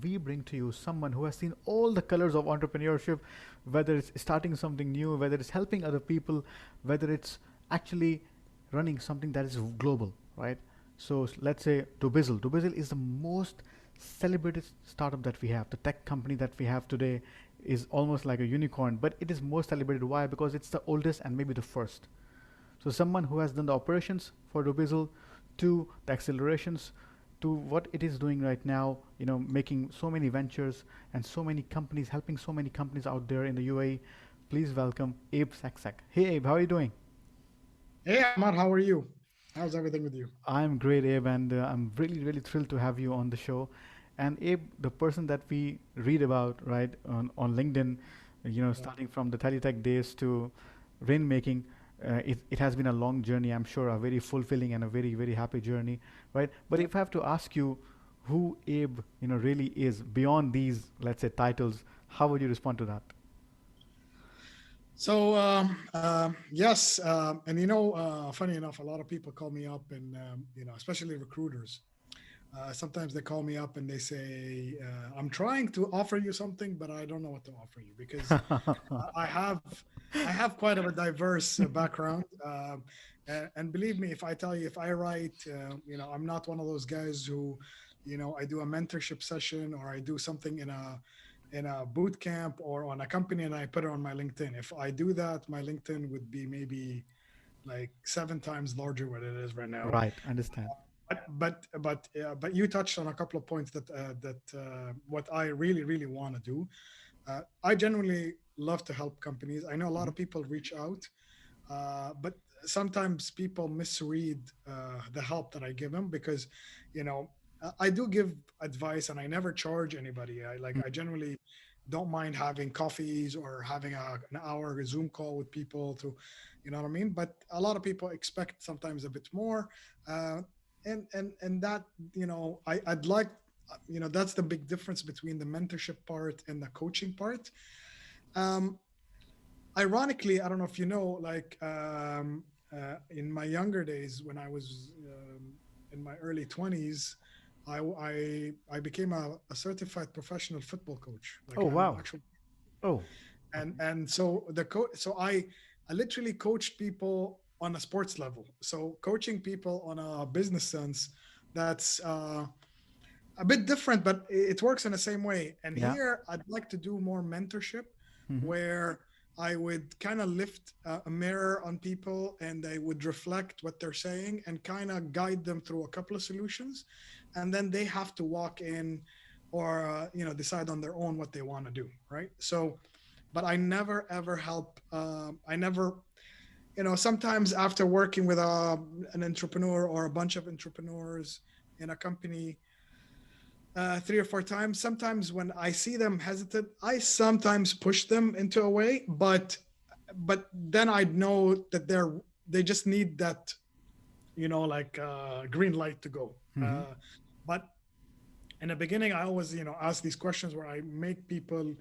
we bring to you someone who has seen all the colors of entrepreneurship, whether it's starting something new, whether it's helping other people, whether it's actually running something that is global, right? So let's say Dubizzle. Dubizzle is the most celebrated startup that we have. The tech company that we have today is almost like a unicorn, but it is more celebrated. Why? Because it's the oldest and maybe the first. So someone who has done the operations for Dubizzle, to the accelerations, to what it is doing right now, making so many ventures and so many companies, helping so many companies out there in the UAE. Please welcome Abe Seksek. Hey Abe, how are you doing? Hey, Ahmad, how are you? How's everything with you? I'm great, Abe, and I'm really, really thrilled to have you on the show. And Abe, the person that we read about, right, on LinkedIn, Yeah. starting from the Teletech days to rainmaking, it has been a long journey, I'm sure, a very fulfilling and a very, very happy journey, right? But Yeah. if I have to ask you who Abe, really is beyond these, let's say, titles, how would you respond to that? So, yes, and funny enough, a lot of people call me up, and especially recruiters. Sometimes they call me up and they say, "I'm trying to offer you something, but I don't know what to offer you because I have I have quite of a diverse background." And believe me, if I tell you, if I write, I'm not one of those guys who, I do a mentorship session or I do something in a boot camp or on a company and I put it on my LinkedIn. If I do that, my LinkedIn would be maybe like 7 times larger what it is right now. Right, understand. But you touched on a couple of points that what I really want to do. I genuinely love to help companies. I know a lot Hmm. of people reach out, but sometimes people misread the help that I give them because, you know, I do give advice and I never charge anybody. I generally don't mind having coffees or having an hour Zoom call with people to, you know what I mean. But a lot of people expect sometimes a bit more, uh, and that I'd like, that's the big difference between the mentorship part and the coaching part. Um, Ironically, I don't know if you know, in my younger days when I was in my early 20s, I became a certified professional football coach. Oh, Like I'm an wow. actual, Oh, and so I literally coached people on a sports level. So coaching people on a business sense, that's a bit different, but it works in the same way. And yeah. here, I'd like to do more mentorship, Hmm. where I would kind of lift a mirror on people and they would reflect what they're saying and kind of guide them through a couple of solutions, and then they have to walk in or decide on their own what they want to do. Right. So, but I never ever help. I never. Sometimes after working with an entrepreneur or a bunch of entrepreneurs in a company 3 or 4 times. Sometimes when I see them hesitant, I sometimes push them into a way, but then I know that they just need that, green light to go. Hmm. But in the beginning, I always ask these questions where I make people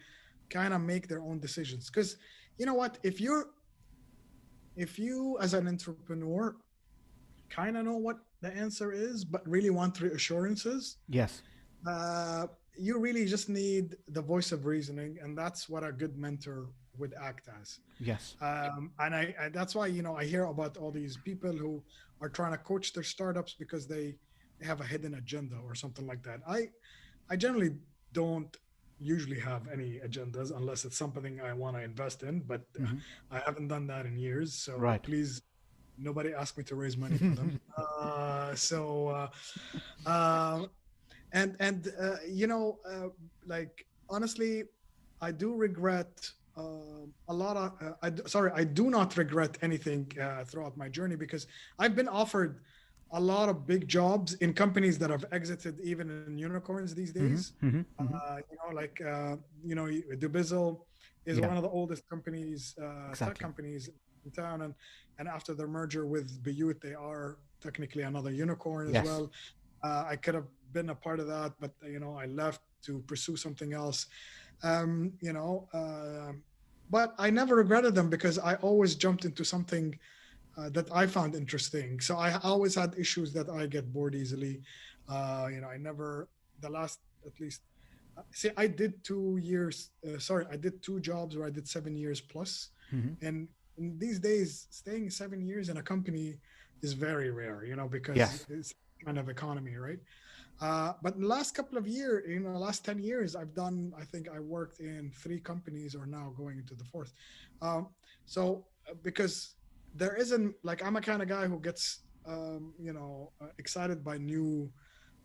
kind of make their own decisions. Because you know what, if you as an entrepreneur kind of know what the answer is, but really want reassurances, Yes. uh, you really just need the voice of reasoning, and that's what a good mentor would act as. Yes. And that's why I hear about all these people who are trying to coach their startups because they have a hidden agenda or something like that. I generally don't usually have any agendas unless it's something I want to invest in, but Hmm. I haven't done that in years. So Right. please, nobody ask me to raise money for them. Uh, and honestly, I do regret a lot of sorry, I do not regret anything throughout my journey because I've been offered a lot of big jobs in companies that have exited even in unicorns these Hmm. days. Hmm. Hmm. Dubizzle is Yeah. one of the oldest companies, tech Exactly. companies in town, and after their merger with Bayut, they are technically another unicorn as Yes. well. I could have been a part of that, but I left to pursue something else. Um, you know, uh, but I never regretted them because I always jumped into something that I found interesting. So I always had issues that I get bored easily. I never the last at least See, I did 2 years. Sorry, I did two jobs where I did 7 years plus, Hmm. and in these days, staying 7 years in a company is very rare. Because Yes. it's kind of economy, right? But in the last couple of years, last 10 years, I think I worked in three companies, or now going into the fourth. Because there isn't like I'm a kind of guy who gets excited by new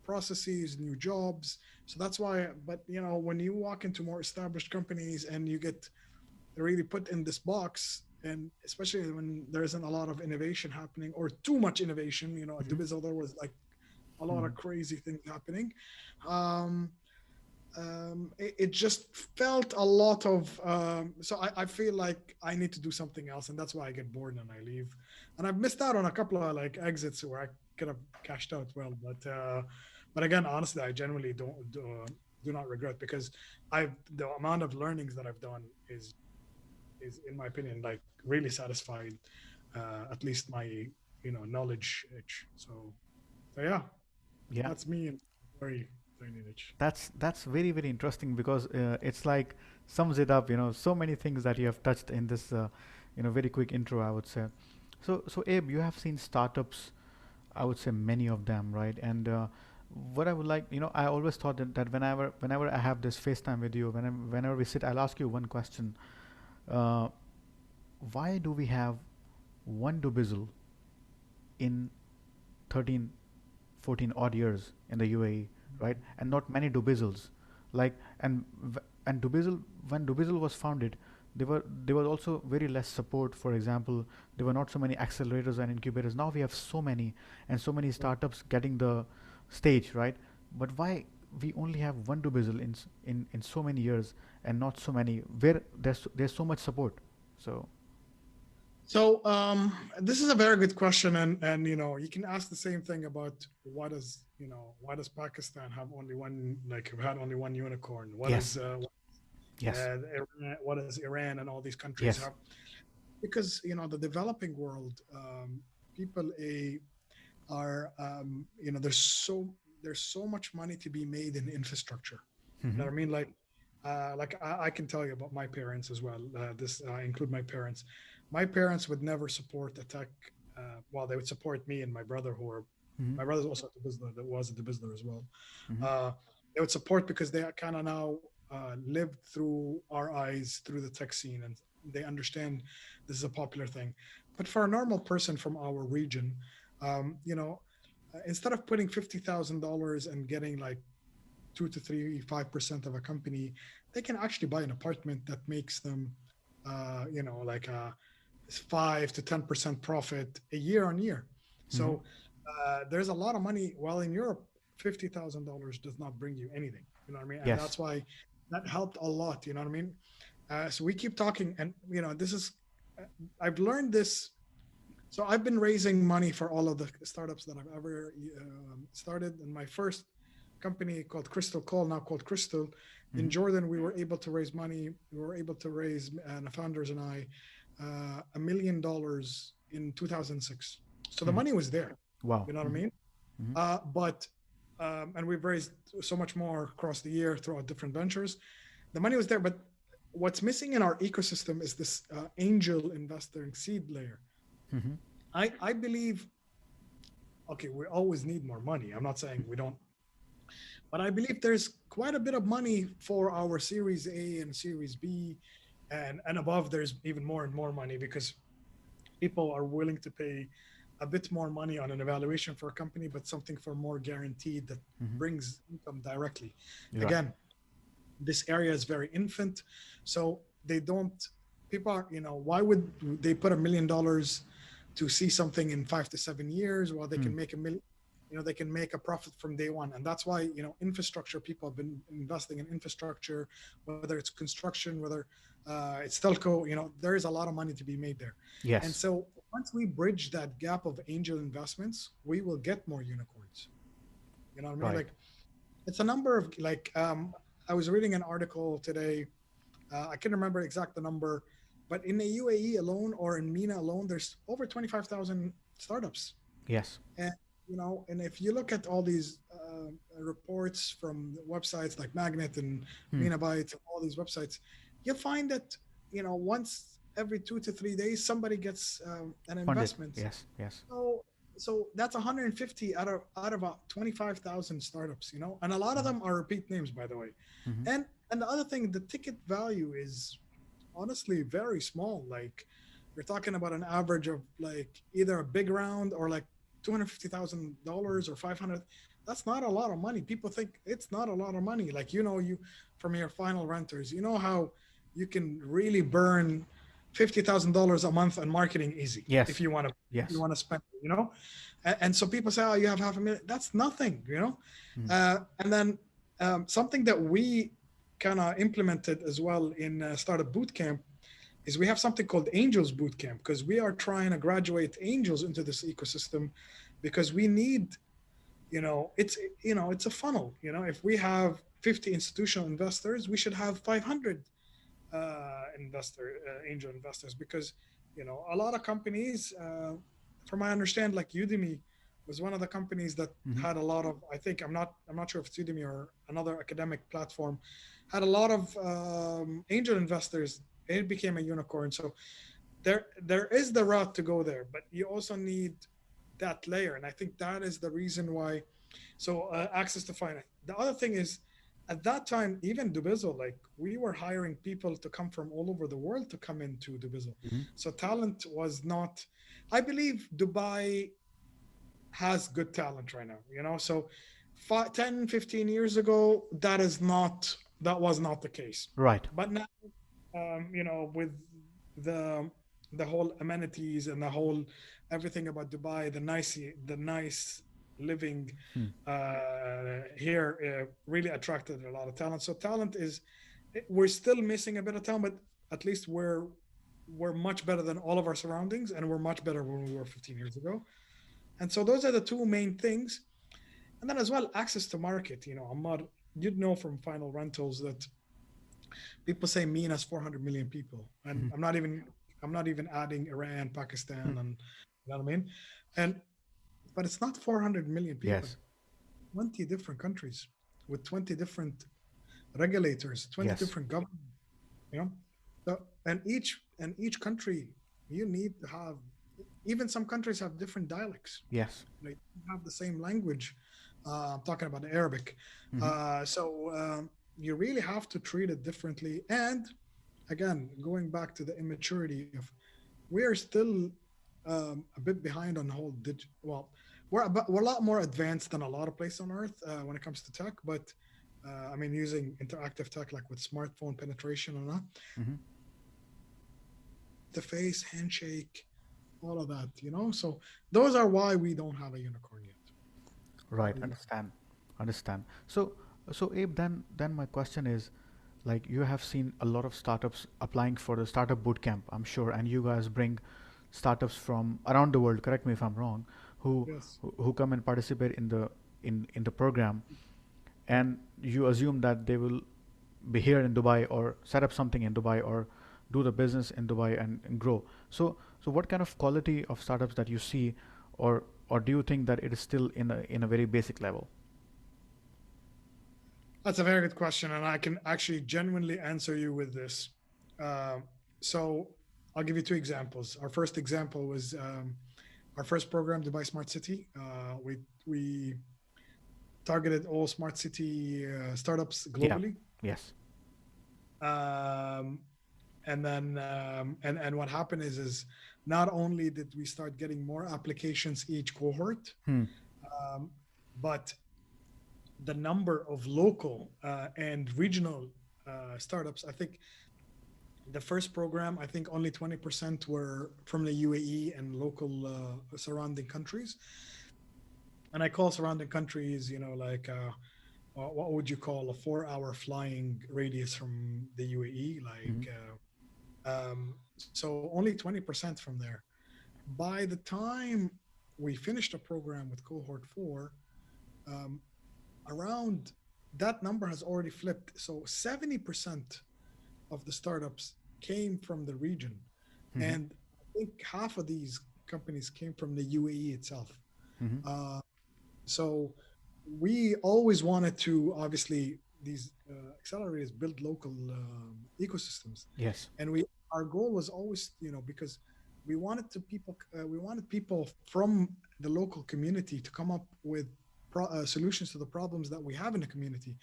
processes, new jobs. So that's why. But when you walk into more established companies and you get really put in this box, and especially when there isn't a lot of innovation happening or too much innovation, at Hmm. Dubizzle there was like a lot of Hmm. crazy things happening. Um, it just felt a lot of so I feel like I need to do something else, and that's why I get bored and I leave. And I've missed out on a couple of like exits where I could have cashed out well, but again, honestly, I generally do not regret, because I've the amount of learnings that I've done is in my opinion like really satisfied, at least my knowledge edge. So yeah, Yeah. that's me in very tiny niche. That's very very interesting because it's like sums it up. So many things that you have touched in this very quick intro, I would say. So Abe, you have seen startups, I would say many of them, right? And what I would like, I always thought that whenever I have this FaceTime with you, whenever we sit, I'll ask you one question. Uh, why do we have one Dubizzle in 13, 14 odd years in the UAE, right? And not many Dubizzles. Like and Dubizzle, when Dubizzle was founded, there was also very less support. For example, there were not so many accelerators and incubators. Now we have so many and so many startups getting the stage, right? But why we only have one Dubizzle in so many years and not so many where there's so much support? So So this is a very good question, and you can ask the same thing about why does Pakistan have only one, like have had only one unicorn? yes, yes, What does Iran and all these countries yes. have? Because the developing world, people are there's so much money to be made in infrastructure. You know Mm-hmm. what I mean? Like I can tell you about my parents as well. This I include my parents. My parents would never support a tech. Well, they would support me and my brother, who are Mm-hmm. my brother's also a Dubizzler, that was a Dubizzler as well. Mm-hmm. Uh, they would support because they kind of now lived through our eyes through the tech scene, and they understand this is a popular thing. But for a normal person from our region, instead of putting $50,000 and getting like 2 to 3, 5% of a company, they can actually buy an apartment that makes them, like a 5 to 10% profit a year on year. Mm-hmm. So there's a lot of money. While in Europe, $50,000 does not bring you anything. You know what I mean? And Yes. that's why that helped a lot. You know what I mean? So we keep talking, and this is I've learned this. So I've been raising money for all of the startups that I've ever started. In my first company called Crystel, now called Crystel, in Mm-hmm. Jordan, we were able to raise money. We were able to raise, and the founders and I, $1 million in 2006. So the Mm-hmm. money was there. Wow. You know what I Mm-hmm. mean? Mm-hmm. But and we've raised so much more across the year throughout different ventures. The money was there, but what's missing in our ecosystem is this angel investor seed layer. Mm-hmm. I believe, okay, we always need more money. I'm not saying we don't, but I believe there's quite a bit of money for our Series A and Series B, and above. There's even more and more money because people are willing to pay a bit more money on an evaluation for a company, but something for more guaranteed that Mm-hmm. brings income directly. You're right. Again, this area is very infant, so they don't. People are, why would they put $1 million to see something in 5 to 7 years while they Mm. can make a million? They can make a profit from day one, and that's why infrastructure. People have been investing in infrastructure, whether it's construction, whether it's telco. There is a lot of money to be made there, and Yes. so once we bridge that gap of angel investments, we will get more unicorns. You know what I mean? Right. Like it's a number of like I was reading an article today. I can't remember exact the number, but in the UAE alone or in MENA alone, there's over 25,000 startups. Yes. And and if you look at all these reports from websites like Magnet and Hmm. Menabytes and all these websites, you'll find that once every 2 to 3 days somebody gets an Funded. investment. Yes. Yes. So that's 150 out of 25,000 startups, and a lot of them are repeat names, by the way. Mm-hmm. And the other thing, the ticket value is honestly very small. Like you're talking about an average of like either a big round or like $250,000 or 500. That's not a lot of money. People think it's not a lot of money. Like you from your final renters, how you can really burn $50,000 a month on marketing easy if Yes. you want to Yes. spend and so people say, oh, you have half a million. That's nothing. Mm. And then something that we kind of implemented as well in Startup Bootcamp is we have something called Angels Bootcamp, because we are trying to graduate angels into this ecosystem, because we need, it's a funnel. If we have 50 institutional investors, we should have 500 angel investors, because a lot of companies, from my understand, like Udemy was one of the companies that Mm-hmm. had a lot of, I think, I'm not sure if it's Udemy or another academic platform, had a lot of angel investors. It became a unicorn. So there is the route to go there, but you also need that layer, and I think that is the reason why. So access to finance. The other thing is, at that time, even Dubizzle, like we were hiring people to come from all over the world to come into Dubizzle. Mm-hmm. So talent was not. I believe Dubai has good talent right now. So 10, 15 years ago, that was not the case. Right. But now, with the whole amenities and the whole everything about Dubai, the nice living Hmm. here really attracted a lot of talent. So talent is, we're still missing a bit of talent, but at least we're much better than all of our surroundings, and we're much better when we were 15 years ago. And so those are the two main things. And then as well, access to market. I'm not, you'd know from Final Rentals that people say MENA is 400 million people, and Mm-hmm. I'm not even adding Iran, Hmm. Pakistan, and you know what I mean. And but it's not 400 million people. Yes. 20 different countries with 20 different regulators, 20 Yes. different governments. You know, so and each country, you need to have. Even some countries have different dialects. Yes. They have the same language. I'm talking about the Arabic. Mm-hmm. You really have to treat it differently. And again, going back to the immaturity of, we are still a bit behind on the whole digital. Well, we're a lot more advanced than a lot of places on Earth when it comes to tech. But I mean, using interactive tech like with smartphone penetration and that, Mm-hmm. the face handshake, all of that. So those are why we don't have a unicorn yet. Right. Understand. Understand. So Abe, then my question is, like, you have seen a lot of startups applying for the startup bootcamp, I'm sure, and you guys bring startups from around the world. Correct me if I'm wrong. Who Yes. who come and participate in the program, and you assume that they will be here in Dubai or set up something in Dubai or do the business in Dubai and grow. So what kind of quality of startups that you see, or do you think that it is still in a very basic level? That's a very good question, and I can actually genuinely answer you with this. Um, so I'll give you two examples. Our first example was our first program, Dubai Smart City. We targeted all smart city startups Yeah. globally. Yes. Um, and what happened is not only did we start getting more applications each cohort, Hmm. um, but the number of local and regional startups. I think the first program, I think only 20% were from the UAE and local surrounding countries. And I call surrounding countries, like what would you call a 4-hour flying radius from the UAE? Hmm. Like, so only 20% from there. By the time we finished the program with cohort four, um, around that number has already flipped. So 70% of the startups came from the region. Hmm. And I think half of these companies came from the UAE itself. Hmm. So we always wanted to, obviously, these accelerators build local ecosystems, Yes. and our goal was always, because we wanted people from the local community to come up with solutions to the problems that we have in the community,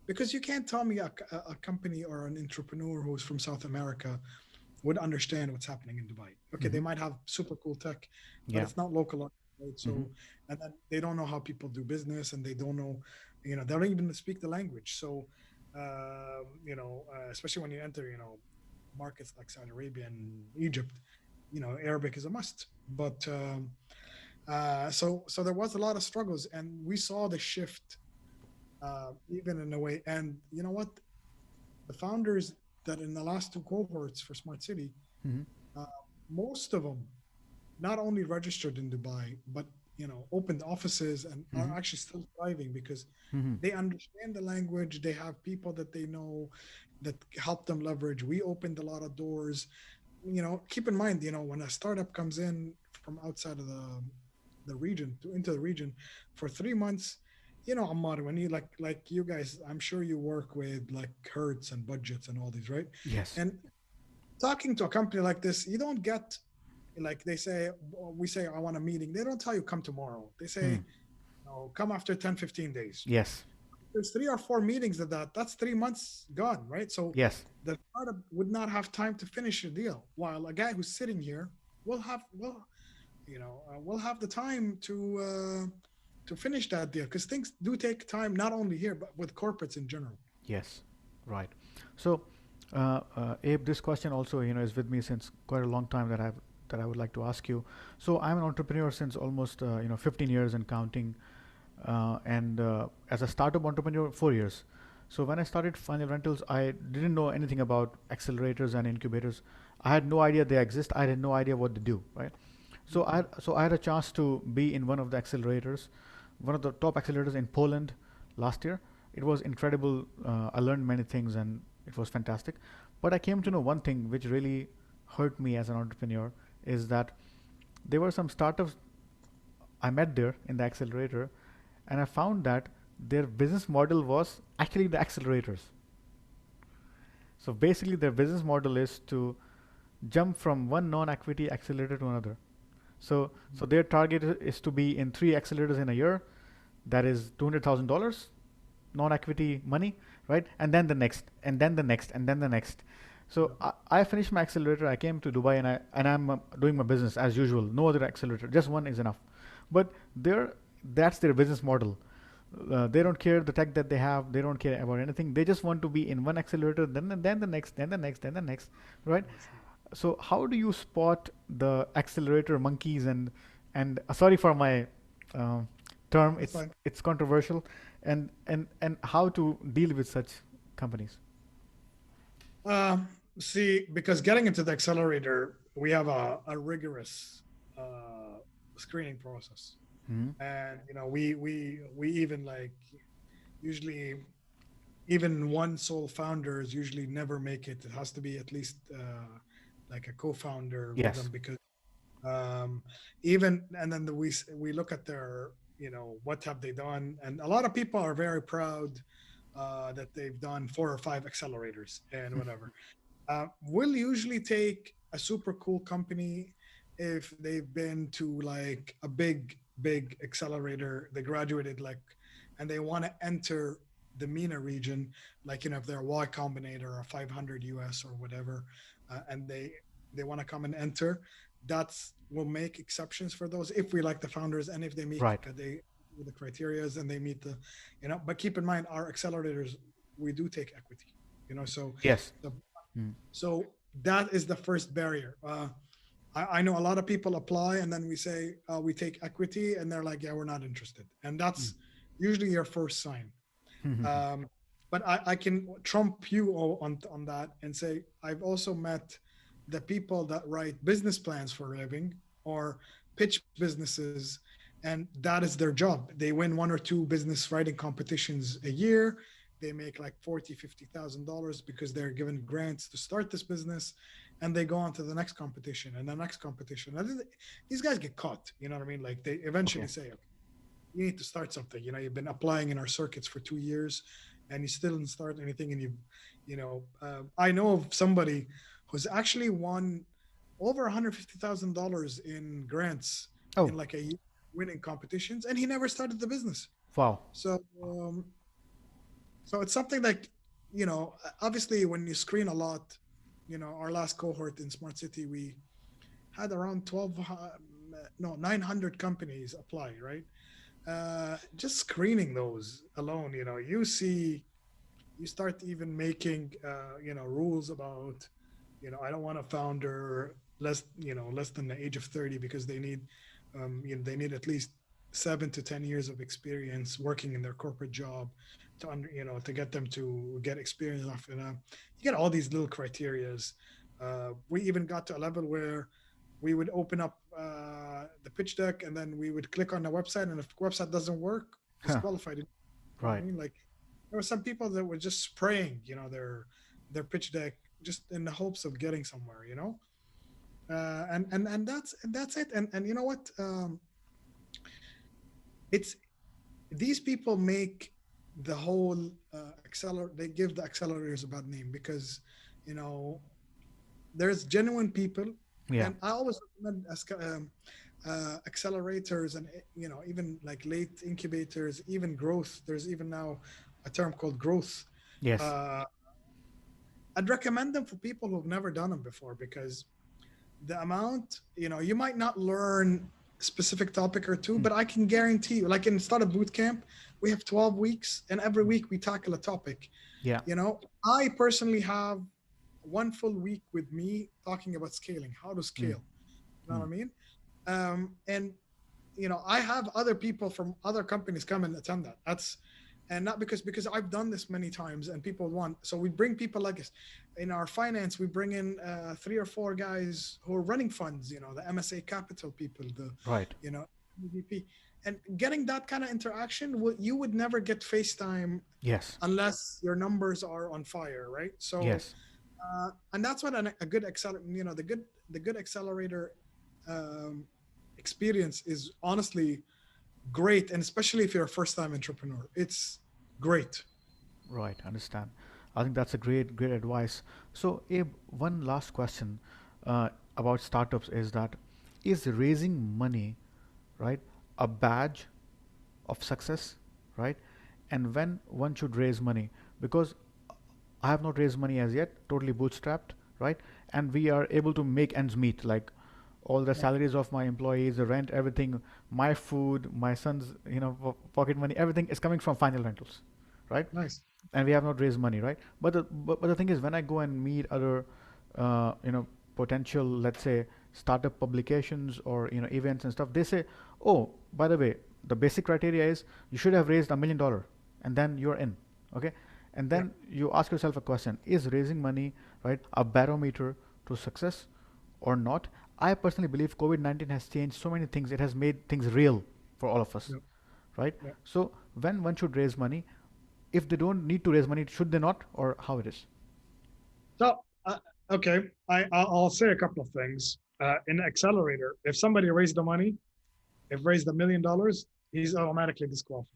because you can't tell me a company or an entrepreneur who's from South America would understand what's happening in Dubai. Okay, they Mm-hmm. might have super cool tech, but Yeah. it's not localized, right? Mm-hmm. So, and then they don't know how people do business, and they don't know, they don't even speak the language. So, especially when you enter, markets like Saudi Arabia and Egypt, Arabic is a must. But so there was a lot of struggles, and we saw the shift, even in a way. And you know what? The founders that in the last two cohorts for Smart City, Mm-hmm. uh, most of them not only registered in Dubai, but opened offices and are Mm-hmm. actually still thriving because Mm-hmm. they understand the language. They have people that they know that help them leverage. We opened a lot of doors. Keep in mind, when a startup comes in from outside of the region to into the region for 3 months, Ammar, when you like you guys, I'm sure you work with like hertz and budgets and all these, right? Yes. And talking to a company like this, you don't get like they say, we say, I want a meeting. They don't tell you come tomorrow. They say, Mm. no, come after 10, 15 days. Yes. There's 3 or 4 meetings of that. That's 3 months gone, right? So Yes. the startup would not have time to finish a deal, while a guy who's sitting here will have the time to finish that deal, because things do take time, not only here but with corporates in general. Yes. Right. So, Abe, this question also, is with me since quite a long time that I would like to ask you. So, I'm an entrepreneur since almost 15 years and counting, and as a startup entrepreneur, 4 years. So when I started Final Rentals, I didn't know anything about accelerators and incubators. I had no idea they exist. I had no idea what they do. Right. So I had a chance to be in one of the accelerators, one of the top accelerators in Poland last year. It was incredible. I learned many things and it was fantastic. But I came to know one thing which really hurt me as an entrepreneur is that there were some startups I met there in the accelerator, and I found that their business model was actually the accelerators. So basically, their business model is to jump from one non-equity accelerator to another. So their target is to be in 3 accelerators in a year. That is $200,000 non-equity money, right? And then the next, and then the next, and then the next. So Yeah. I finished my accelerator. I came to Dubai, and I'm doing my business as usual. No other accelerator, just one is enough. But that's their business model. They don't care the tech that they have. They don't care about anything. They just want to be in one accelerator, then the next, then the next, then the next, right? So how do you spot the accelerator monkeys and sorry for my uh, term, That's fine. it's controversial, and how to deal with such companies? See, because getting into the accelerator, we have a rigorous uh, screening process, Mm-hmm. and we even like usually even one sole founders usually never make it. It has to be at least like a co-founder with them, Yes. because um, even and then we look at their what have they done, and a lot of people are very proud that they've done 4 or 5 accelerators and whatever. We'll usually take a super cool company if they've been to like a big accelerator, they graduated like, and they want to enter the MENA region, like if they're a Y Combinator or 500 US or whatever, and they want to come and enter. That's We'll make exceptions for those if we like the founders and if they meet Right. the criterias and they meet the, But keep in mind, our accelerators, we do take equity, so Yes. the Mm. so that is the first barrier. I know a lot of people apply and then we say we take equity and they're like, yeah, we're not interested, and Mm. that's usually your first sign. Mhm. Um, but I can trump you on that and say I've also met the people that write business plans for a living or pitch businesses, and that is their job. They win 1 or 2 business writing competitions a year. They make like 40, $50,000 because they're given grants to start this business, and they go on to the next competition and the next competition. And these guys get caught. You know what I mean? Like they eventually Okay. say, okay. you need to start something. You've been applying in our circuits for 2 years, and you still didn't start anything. And I know of somebody who's actually won over $150,000 in grants in Oh, like a year, winning competitions, and he never started the business. wow. So, so it's something like, obviously when you screen a lot, our last cohort in Smart City, we had around 12, no, 900 companies apply, right? Just screening those alone, you start even making, rules about, I don't want a founder less than the age of 30, because they need at least 7 to 10 years of experience working in their corporate job to get them to get experience enough. You get all these little criterias. We even got to a level where we would open up the pitch deck, and then we would click on the website, and if the website doesn't work, Huh. disqualified. You know what I Right. mean? Like, there were some people that were just spraying, their pitch deck just in the hopes of getting somewhere, and that's it. And you know what? It's These people make the whole accelerator. They give the accelerators a bad name because, you know, there's genuine people, Yeah. and I always recommend accelerators, and even like late incubators, even growth. There's even now a term called growth. Yes. Uh, I'd recommend them for people who've never done them before, because the amount, you might not learn a specific topic or two, Hmm. but I can guarantee you, like in Startup Bootcamp, we have 12 weeks, and every week we tackle a topic. Yeah. I personally have one full week with me talking about scaling, how to Hmm. scale. You know Hmm. what I mean? And I have other people from other companies come and attend that. And not because I've done this many times, and people want. So we bring people like us. In our finance, we bring in 3 or 4 guys who are running funds. The MSA Capital people, the Right. you know MVP, and getting that kind of interaction. You would never get FaceTime Yes. unless your numbers are on fire, right? So, Yes. and that's what a good the good accelerator um, experience is, honestly great, and especially if you're a first time entrepreneur, it's great. Right. Understand. I think that's a great advice. So, Abe, one last question about startups is that is raising money, right, a badge of success, right? And when one should raise money, because I have not raised money as yet, totally bootstrapped, right? And we are able to make ends meet, like all the Yeah, salaries of my employees, the rent, everything, my food, my son's, pocket money, everything is coming from final rentals, right? nice. And we have not raised money, right? But the thing is, when I go and meet other, uh, you know, potential, let's say, startup publications or events and stuff, they say, oh, by the way, the basic criteria is you should have raised $1 million, and then you're in, okay? And Yeah. then you ask yourself a question: is raising money, right, a barometer to success or not? I personally believe COVID-19 has changed so many things. It has made things real for all of us, Yeah. right? Yeah. So when one should raise money, if they don't need to raise money, should they not, or how it is? So, okay, I'll say a couple of things. In Accelerator, if somebody raised the money, if raised $1 million, he's automatically disqualified.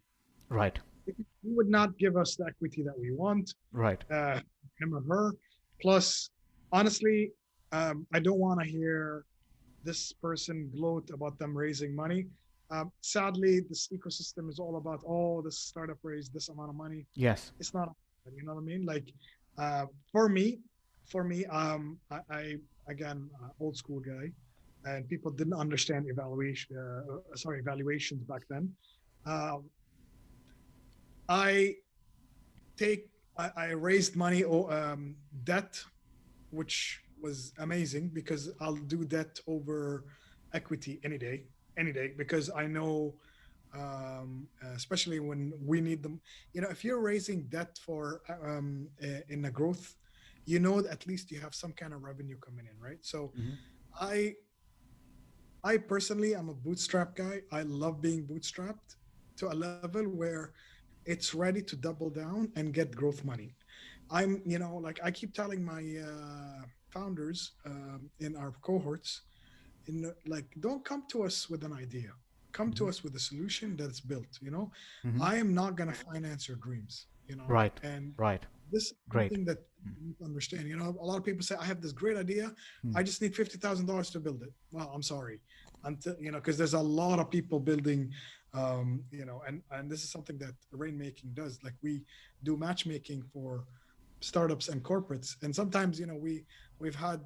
Right. He would not give us the equity that we want, Right. uh, him or her. Plus, honestly, I don't want to hear this person gloat about them raising money. Sadly, this ecosystem is all about, oh, this startup raised this amount of money. Yes. It's not, you know what I mean? Like, uh, for me, I again, old school guy, and people didn't understand evaluations back then. Um, I I raised money or debt, which was amazing, because I'll do debt over equity any day, because I know, especially when we need them. If you're raising debt for in a growth, at least you have some kind of revenue coming in, right? So, Hmm. I I personally am a bootstrap guy. I love being bootstrapped to a level where it's ready to double down and get growth money. Like I keep telling my founders in our cohorts, like, don't come to us with an idea. come to Mm-hmm. us with a solution that's built. Mm-hmm. I am not going to finance your dreams. Right. And Right. this is Great. something that you need to understand. A lot of people say, I have this great idea. Mm. I just need $50,000 to build it. Well, I'm sorry. Until, because there's a lot of people building, and this is something that rainmaking does. Like, we do matchmaking for startups and corporates. And sometimes, we've had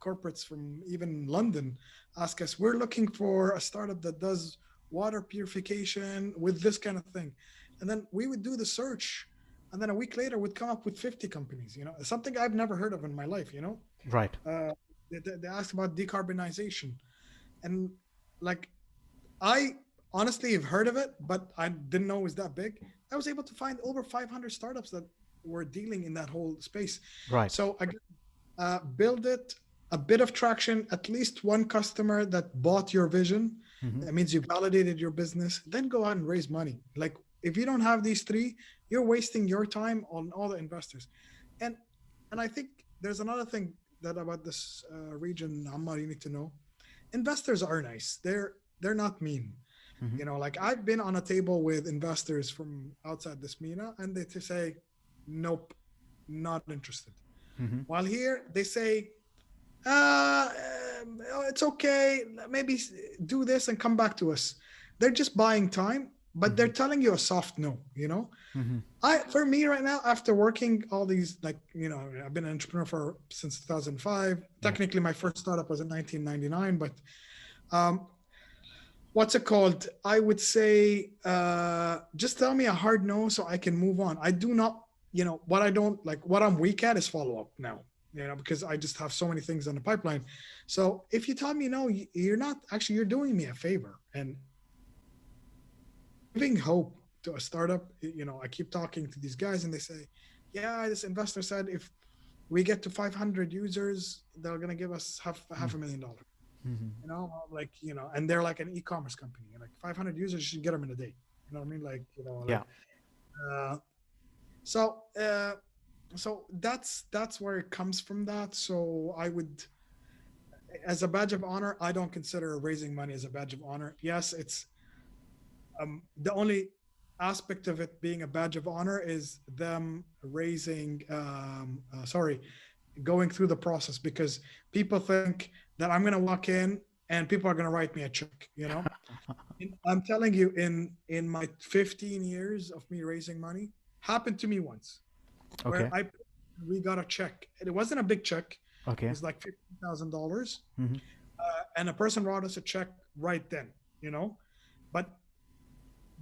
corporates from even London ask us, we're looking for a startup that does water purification with this kind of thing. And then we would do the search, and then a week later would come up with 50 companies, something I've never heard of in my life. Right. uh, they asked about decarbonization, and like, I honestly have heard of it, but I didn't know it was that big. I was able to find over 500 startups that were dealing in that whole space. Right. So again, build it, a bit of traction, at least one customer that bought your vision. Mm-hmm. That means you validated your business. Then go out and raise money. Like, if you don't have these three, you're wasting your time on all the investors. And I think there's another thing that about this region, Ammar, you need to know. Investors are nice. They're not mean. Mm-hmm. Like, I've been on a table with investors from outside this MENA, and they say, nope, not interested. Mm-hmm. While here, they say, uh, it's okay, maybe do this and come back to us. They're just buying time, but they're telling you a soft no. Mm-hmm. For me right now, after working all these, like, I've been an entrepreneur since 2005. Yeah. Technically, my first startup was in 1999, but what's it called? I would say, just tell me a hard no so I can move on. I do not, what I don't like, what I'm weak at is follow up now, because I just have so many things on the pipeline. So if you tell me no, you're not actually, you're doing me a favor and giving hope to a startup. I keep talking to these guys and they say, yeah, this investor said if we get to 500 users, they're going to give us half $500,000. Mm-hmm. Like, and they're like an e-commerce company. Like, 500 users, you should get them in a day. You know what I mean? Like, Yeah. uh, so that's where it comes from. That. So I would, as a badge of honor, I don't consider raising money as a badge of honor. Yes, it's the only aspect of it being a badge of honor is them raising, going through the process, because people think that I'm going to walk in and people are going to write me a check. I'm telling you, in my 15 years of me raising money, happened to me once, Okay. where we got a check. It wasn't a big check. Okay. It was like $50,000, Mm-hmm. and a person wrote us a check right then. But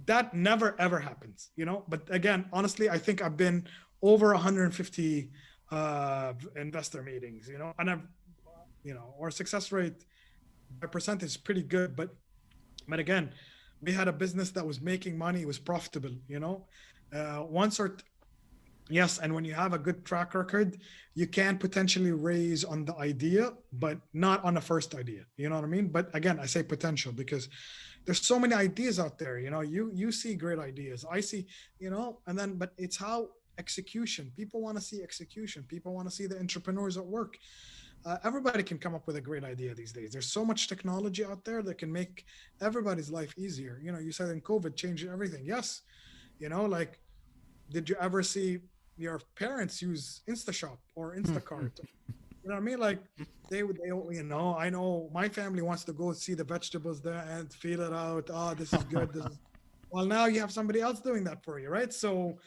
that never ever happens. But again, honestly, I think I've been over 150 investor meetings. And I've, our success rate by percentage is pretty good. But again, we had a business that was making money, it was profitable. Yes, and when you have a good track record, you can potentially raise on the idea, but not on the first idea. You know what I mean? But again, I say potential because there's so many ideas out there. You see great ideas. I see, but it's how execution. People want to see execution. People want to see the entrepreneurs at work. Everybody can come up with a great idea these days. There's so much technology out there that can make everybody's life easier. You said in COVID changed everything. Yes. Like, did you ever see your parents use InstaShop or Instacart? You know what I mean? Like, they would, I know my family wants to go see the vegetables there and feel it out. Oh, this is good. Well, now you have somebody else doing that for you, right? So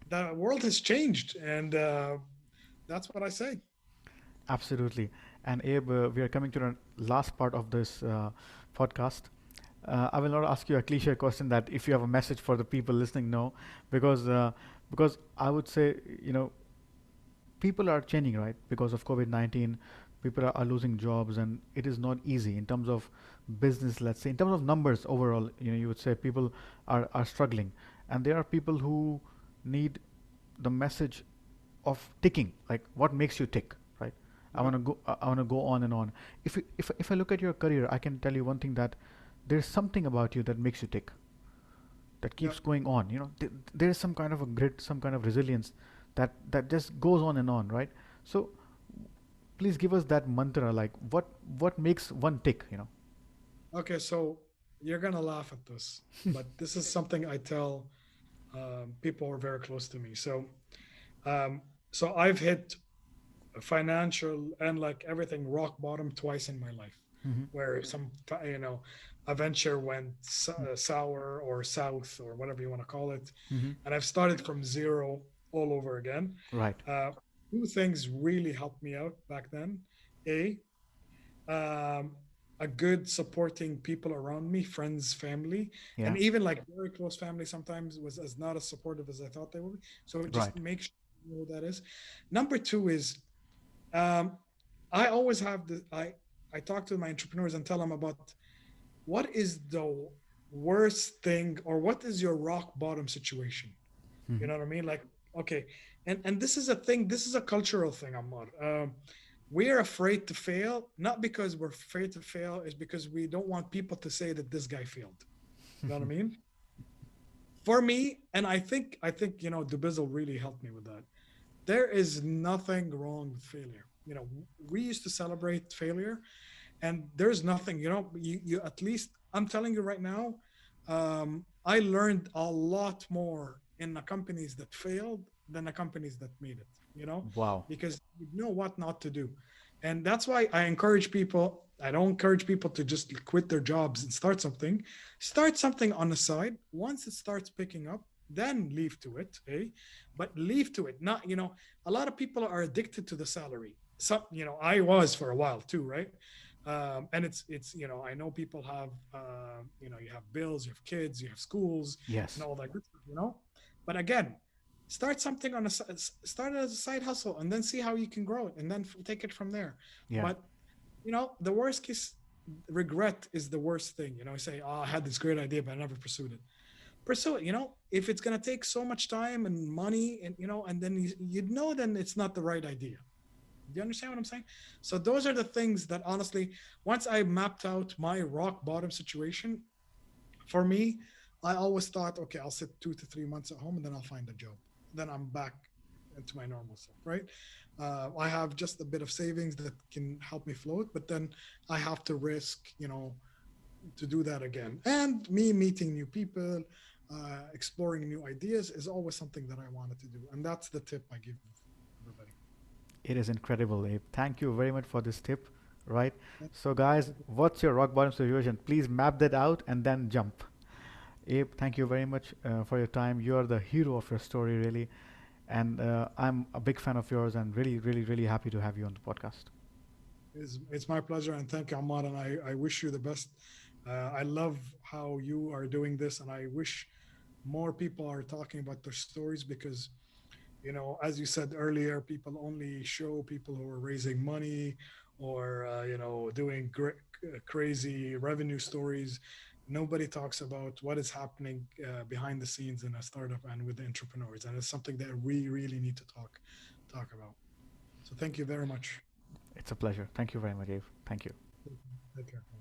the world has changed, and that's what I say. Absolutely. And Abe, we are coming to the last part of this podcast. I will not ask you a cliche question that if you have a message for the people listening, no, because I would say, people are changing, right? Because of COVID-19, people are losing jobs, and it is not easy in terms of business. Let's say in terms of numbers overall, you would say people are struggling, and there are people who need the message of ticking, like what makes you tick, right? I want to go. I want to go on and on. If I look at your career, I can tell you one thing, that there's something about you that makes you tick, that Yeah. keeps going on. There is some kind of a grit, some kind of resilience that just goes on and on, right? So please give us that mantra, like what makes one tick. Okay, so you're gonna laugh at this, but this is something I tell people who are very close to me. Um, so I've hit financial and like everything rock bottom twice in my life, Mm-hmm. where a venture went sour or south or whatever you want to call it, Mm-hmm. and I've started from zero all over again. Right. Uh, Two things really helped me out back then. A um, a good supporting people around me, friends, family, Yeah. and even like very close family sometimes was as not as supportive as I thought they would be. So just Right. make sure you know who that is. Number two is um, I always have the I talk to my entrepreneurs and tell them about what is the worst thing or what is your rock bottom situation. You Mm-hmm. know what I mean? Like, okay, and this is a thing. This is a cultural thing, Ammar. We are afraid to fail, not because we're afraid to fail, is because we don't want people to say that this guy failed. You know what I mean? For me, and I think Dubizzle really helped me with that. There is nothing wrong with failure. We used to celebrate failure, and there's nothing. You at least I'm telling you right now, I learned a lot more in the companies that failed than the companies that made it. Wow. Because you know what not to do, and that's why I encourage people. I don't encourage people to just quit their jobs and start something. Start something on the side. Once it starts picking up, then leave to it, but leave to it. Not, a lot of people are addicted to the salary. Some, I was for a while too, right? And it's I know people have you have bills, you have kids, you have schools, and Yes. all that good stuff, but again, start something start it as a side hustle and then see how you can grow it and then take it from there. Yeah. But the worst case, regret is the worst thing. I say, oh, I had this great idea but I never pursued it. Pursue it. If it's going to take so much time and money, and and then then it's not the right idea. Do you understand what I'm saying? So those are the things that honestly, once I mapped out my rock bottom situation, for me, I always thought, okay, I'll sit 2 to 3 months at home and then I'll find a job. Then I'm back into my normal self, right? I have just a bit of savings that can help me float, but then I have to risk, to do that again. And me meeting new people, exploring new ideas is always something that I wanted to do. And that's the tip I give everybody. It is incredible, Abe. Thank you very much for this tip. Right. Thank So, guys, you. what's your rock bottom situation? Please map that out and then jump. Abe, thank you very much for your time. You are the hero of your story, really. And I'm a big fan of yours and really, really, really happy to have you on the podcast. It's my pleasure, and thank you, Ahmad. And I wish you the best. I love how you are doing this, and I wish more people are talking about their stories because, as you said earlier, people only show people who are raising money or, doing crazy revenue stories. Nobody talks about what is happening behind the scenes in a startup and with the entrepreneurs, and it's something that we really need to talk about. So thank you very much. It's a pleasure. Thank you very much, Abe. Thank you. Take care.